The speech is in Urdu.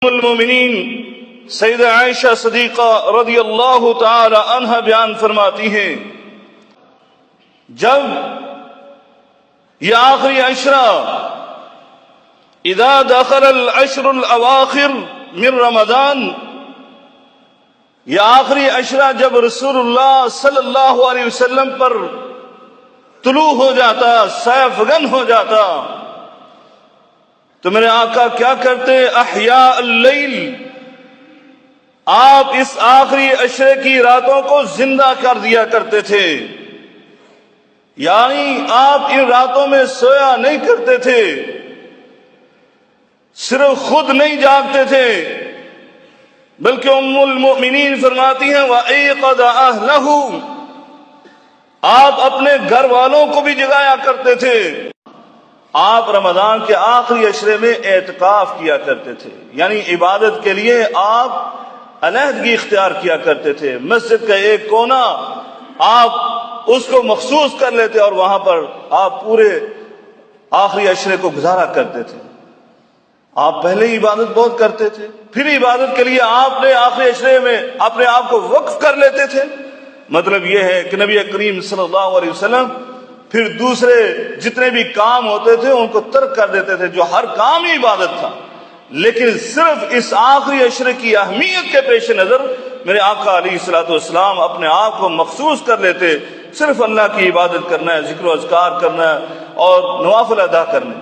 المومنین سیدہ عائشہ صدیقہ رضی اللہ تعالی عنہ بیان فرماتی ہیں، جب یہ آخری عشرہ اذا دخل العشر الاواخر من رمضان، یہ آخری عشرہ جب رسول اللہ صلی اللہ علیہ وسلم پر طلوع ہو جاتا، سیفگن ہو جاتا، تو میرے آقا کیا کرتے؟ احیاء اللیل، آپ اس آخری عشرے کی راتوں کو زندہ کر دیا کرتے تھے، یعنی آپ ان راتوں میں سویا نہیں کرتے تھے، صرف خود نہیں جاگتے تھے بلکہ ام المؤمنین فرماتی ہیں وَأَيْقَظَ أَهْلَهُ، آپ اپنے گھر والوں کو بھی جگایا کرتے تھے۔ آپ رمضان کے آخری عشرے میں اعتکاف کیا کرتے تھے، یعنی عبادت کے لیے آپ علیحدگی اختیار کیا کرتے تھے، مسجد کا ایک کونا آپ اس کو مخصوص کر لیتے اور وہاں پر آپ پورے آخری عشرے کو گزارا کرتے تھے۔ آپ پہلے ہی عبادت بہت کرتے تھے، پھر عبادت کے لیے آپ نے آخری عشرے میں اپنے آپ کو وقف کر لیتے تھے۔ مطلب یہ ہے کہ نبی کریم صلی اللہ علیہ وسلم پھر دوسرے جتنے بھی کام ہوتے تھے ان کو ترک کر دیتے تھے، جو ہر کام ہی عبادت تھا، لیکن صرف اس آخری عشرے کی اہمیت کے پیش نظر میرے آقا علیہ الصلوۃ والسلام اپنے آپ کو مخصوص کر لیتے، صرف اللہ کی عبادت کرنا ہے، ذکر و اذکار کرنا ہے اور نوافل ادا کرنے۔